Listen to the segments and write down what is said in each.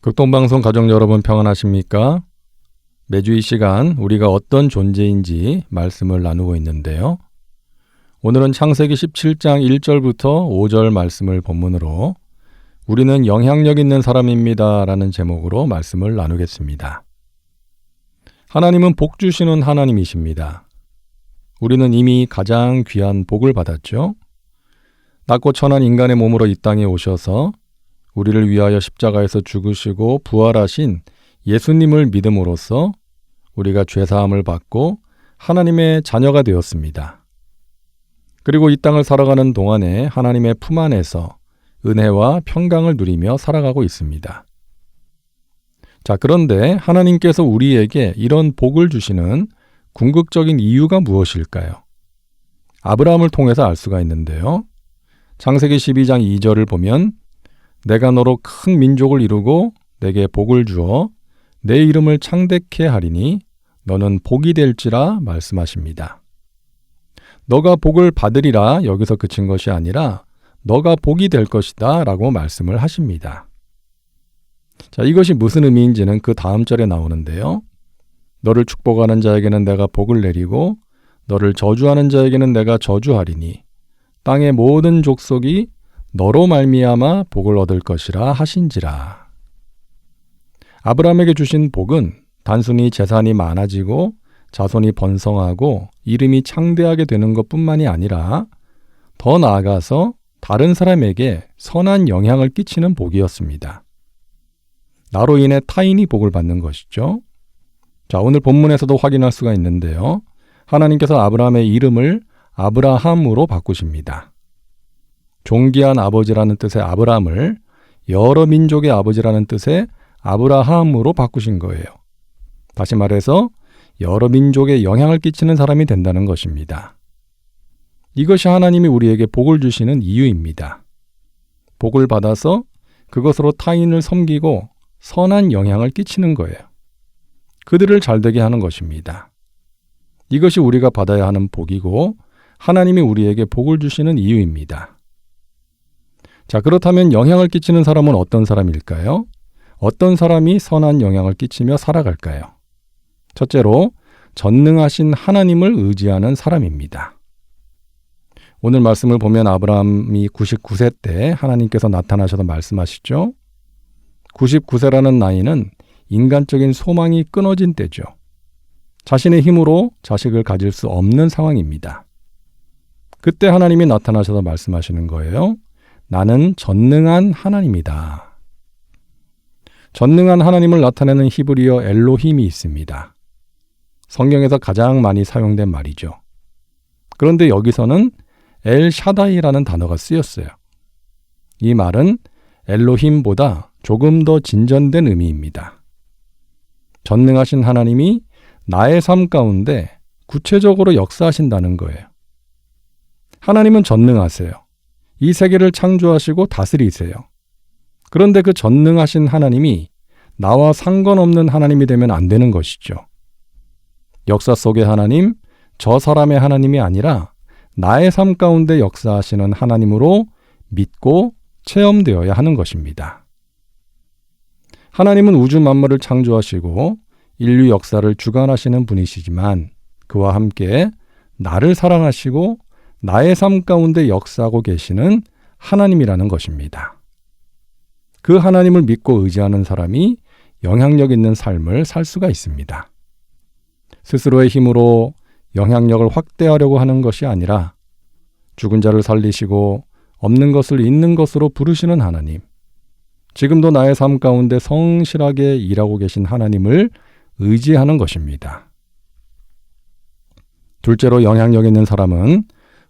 극동방송 가족 여러분 평안하십니까? 매주 이 시간 우리가 어떤 존재인지 말씀을 나누고 있는데요. 오늘은 창세기 17장 1절부터 5절 말씀을 본문으로 우리는 영향력 있는 사람입니다 라는 제목으로 말씀을 나누겠습니다. 하나님은 복 주시는 하나님이십니다. 우리는 이미 가장 귀한 복을 받았죠. 낮고 천한 인간의 몸으로 이 땅에 오셔서 우리를 위하여 십자가에서 죽으시고 부활하신 예수님을 믿음으로써 우리가 죄사함을 받고 하나님의 자녀가 되었습니다. 그리고 이 땅을 살아가는 동안에 하나님의 품 안에서 은혜와 평강을 누리며 살아가고 있습니다. 자, 그런데 하나님께서 우리에게 이런 복을 주시는 궁극적인 이유가 무엇일까요? 아브라함을 통해서 알 수가 있는데요. 창세기 12장 2절을 보면 내가 너로 큰 민족을 이루고 내게 복을 주어 내 이름을 창대케 하리니 너는 복이 될지라 말씀하십니다. 너가 복을 받으리라 여기서 그친 것이 아니라 너가 복이 될 것이다 라고 말씀을 하십니다. 자, 이것이 무슨 의미인지는 그 다음 절에 나오는데요. 너를 축복하는 자에게는 내가 복을 내리고 너를 저주하는 자에게는 내가 저주하리니 땅의 모든 족속이 너로 말미암아 복을 얻을 것이라 하신지라. 아브라함에게 주신 복은 단순히 재산이 많아지고 자손이 번성하고 이름이 창대하게 되는 것뿐만이 아니라 더 나아가서 다른 사람에게 선한 영향을 끼치는 복이었습니다. 나로 인해 타인이 복을 받는 것이죠. 자, 오늘 본문에서도 확인할 수가 있는데요. 하나님께서 아브라함의 이름을 아브라함으로 바꾸십니다. 존귀한 아버지라는 뜻의 아브라함을 여러 민족의 아버지라는 뜻의 아브라함으로 바꾸신 거예요. 다시 말해서 여러 민족에 영향을 끼치는 사람이 된다는 것입니다. 이것이 하나님이 우리에게 복을 주시는 이유입니다. 복을 받아서 그것으로 타인을 섬기고 선한 영향을 끼치는 거예요. 그들을 잘되게 하는 것입니다. 이것이 우리가 받아야 하는 복이고 하나님이 우리에게 복을 주시는 이유입니다. 자, 그렇다면 영향을 끼치는 사람은 어떤 사람일까요? 어떤 사람이 선한 영향을 끼치며 살아갈까요? 첫째로 전능하신 하나님을 의지하는 사람입니다. 오늘 말씀을 보면 아브라함이 99세 때 하나님께서 나타나셔서 말씀하시죠. 99세라는 나이는 인간적인 소망이 끊어진 때죠. 자신의 힘으로 자식을 가질 수 없는 상황입니다. 그때 하나님이 나타나셔서 말씀하시는 거예요. 나는 전능한 하나님이다. 전능한 하나님을 나타내는 히브리어 엘로힘이 있습니다. 성경에서 가장 많이 사용된 말이죠. 그런데 여기서는 엘샤다이라는 단어가 쓰였어요. 이 말은 엘로힘보다 조금 더 진전된 의미입니다. 전능하신 하나님이 나의 삶 가운데 구체적으로 역사하신다는 거예요. 하나님은 전능하세요. 이 세계를 창조하시고 다스리세요. 그런데 그 전능하신 하나님이 나와 상관없는 하나님이 되면 안 되는 것이죠. 역사 속의 하나님, 저 사람의 하나님이 아니라 나의 삶 가운데 역사하시는 하나님으로 믿고 체험되어야 하는 것입니다. 하나님은 우주 만물을 창조하시고 인류 역사를 주관하시는 분이시지만 그와 함께 나를 사랑하시고 나의 삶 가운데 역사하고 계시는 하나님이라는 것입니다. 그 하나님을 믿고 의지하는 사람이 영향력 있는 삶을 살 수가 있습니다. 스스로의 힘으로 영향력을 확대하려고 하는 것이 아니라 죽은 자를 살리시고 없는 것을 있는 것으로 부르시는 하나님, 지금도 나의 삶 가운데 성실하게 일하고 계신 하나님을 의지하는 것입니다. 둘째로 영향력 있는 사람은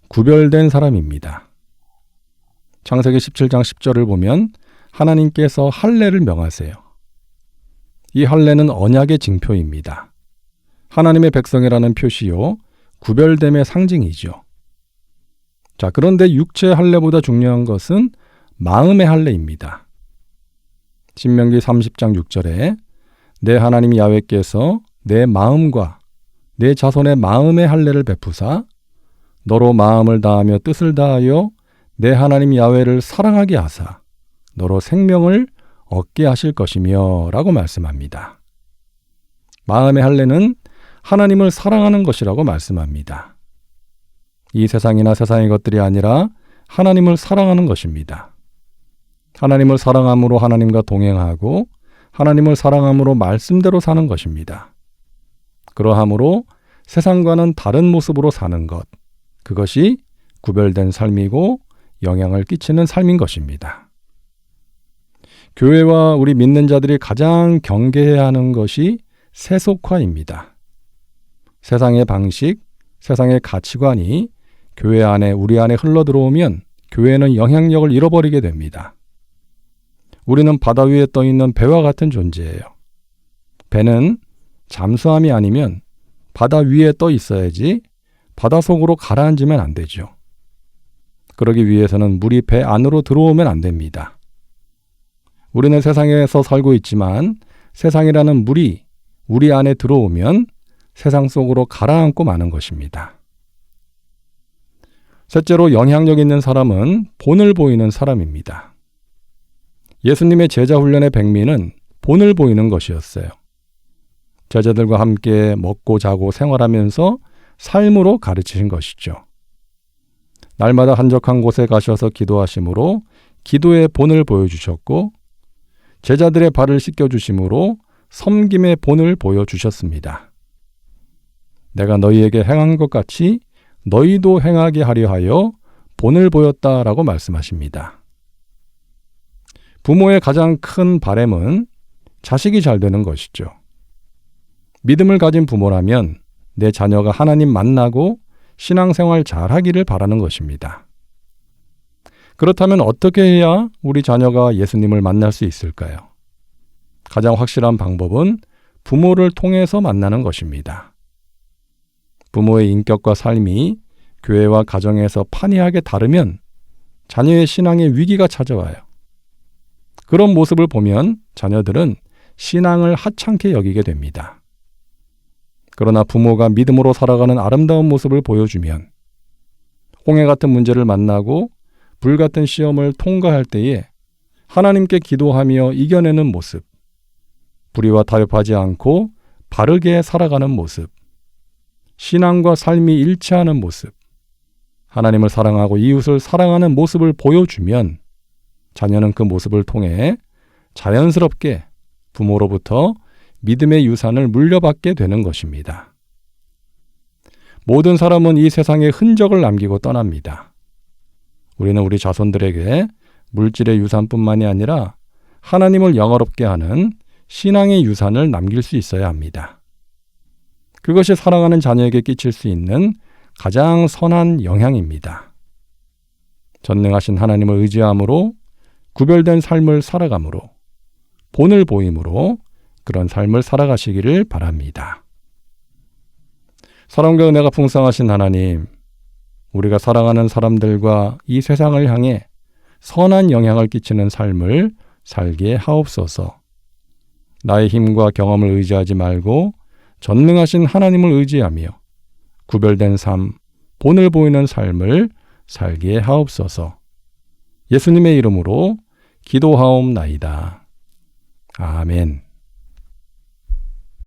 구별된 사람입니다. 창세기 17장 10절을 보면 하나님께서 할례를 명하세요. 이 할례는 언약의 징표입니다. 하나님의 백성이라는 표시요, 구별됨의 상징이죠. 자, 그런데 육체의 할례보다 중요한 것은 마음의 할례입니다. 신명기 30장 6절에 내 하나님 야훼께서 내 마음과 내 자손의 마음의 할례를 베푸사 너로 마음을 다하며 뜻을 다하여 내 하나님 야훼를 사랑하게 하사 너로 생명을 얻게 하실 것이며 라고 말씀합니다. 마음의 할례는 하나님을 사랑하는 것이라고 말씀합니다. 이 세상이나 세상의 것들이 아니라 하나님을 사랑하는 것입니다. 하나님을 사랑함으로 하나님과 동행하고 하나님을 사랑함으로 말씀대로 사는 것입니다. 그러함으로 세상과는 다른 모습으로 사는 것, 그것이 구별된 삶이고 영향을 끼치는 삶인 것입니다. 교회와 우리 믿는 자들이 가장 경계해야 하는 것이 세속화입니다. 세상의 방식, 세상의 가치관이 교회 안에, 우리 안에 흘러들어오면 교회는 영향력을 잃어버리게 됩니다. 우리는 바다 위에 떠 있는 배와 같은 존재예요. 배는 잠수함이 아니면 바다 위에 떠 있어야지 바다 속으로 가라앉으면 안 되죠. 그러기 위해서는 물이 배 안으로 들어오면 안 됩니다. 우리는 세상에서 살고 있지만 세상이라는 물이 우리 안에 들어오면 세상 속으로 가라앉고 마는 것입니다. 셋째로 영향력 있는 사람은 본을 보이는 사람입니다. 예수님의 제자 훈련의 백미는 본을 보이는 것이었어요. 제자들과 함께 먹고 자고 생활하면서 삶으로 가르치신 것이죠. 날마다 한적한 곳에 가셔서 기도하심으로 기도의 본을 보여주셨고 제자들의 발을 씻겨주심으로 섬김의 본을 보여주셨습니다. 내가 너희에게 행한 것 같이 너희도 행하게 하려 하여 본을 보였다라고 말씀하십니다. 부모의 가장 큰 바람은 자식이 잘 되는 것이죠. 믿음을 가진 부모라면 내 자녀가 하나님 만나고 신앙생활 잘하기를 바라는 것입니다. 그렇다면 어떻게 해야 우리 자녀가 예수님을 만날 수 있을까요? 가장 확실한 방법은 부모를 통해서 만나는 것입니다. 부모의 인격과 삶이 교회와 가정에서 판이하게 다르면 자녀의 신앙에 위기가 찾아와요. 그런 모습을 보면 자녀들은 신앙을 하찮게 여기게 됩니다. 그러나 부모가 믿음으로 살아가는 아름다운 모습을 보여주면 홍해 같은 문제를 만나고 불 같은 시험을 통과할 때에 하나님께 기도하며 이겨내는 모습, 불의와 타협하지 않고 바르게 살아가는 모습, 신앙과 삶이 일치하는 모습, 하나님을 사랑하고 이웃을 사랑하는 모습을 보여주면 자녀는 그 모습을 통해 자연스럽게 부모로부터 믿음의 유산을 물려받게 되는 것입니다. 모든 사람은 이 세상에 흔적을 남기고 떠납니다. 우리는 우리 자손들에게 물질의 유산뿐만이 아니라 하나님을 영화롭게 하는 신앙의 유산을 남길 수 있어야 합니다. 그것이 사랑하는 자녀에게 끼칠 수 있는 가장 선한 영향입니다. 전능하신 하나님을 의지함으로 구별된 삶을 살아감으로 본을 보임으로 그런 삶을 살아가시기를 바랍니다. 사랑과 은혜가 풍성하신 하나님, 우리가 사랑하는 사람들과 이 세상을 향해 선한 영향을 끼치는 삶을 살게 하옵소서. 나의 힘과 경험을 의지하지 말고 전능하신 하나님을 의지하며 구별된 삶, 본을 보이는 삶을 살게 하옵소서. 예수님의 이름으로 기도하옵나이다. 아멘.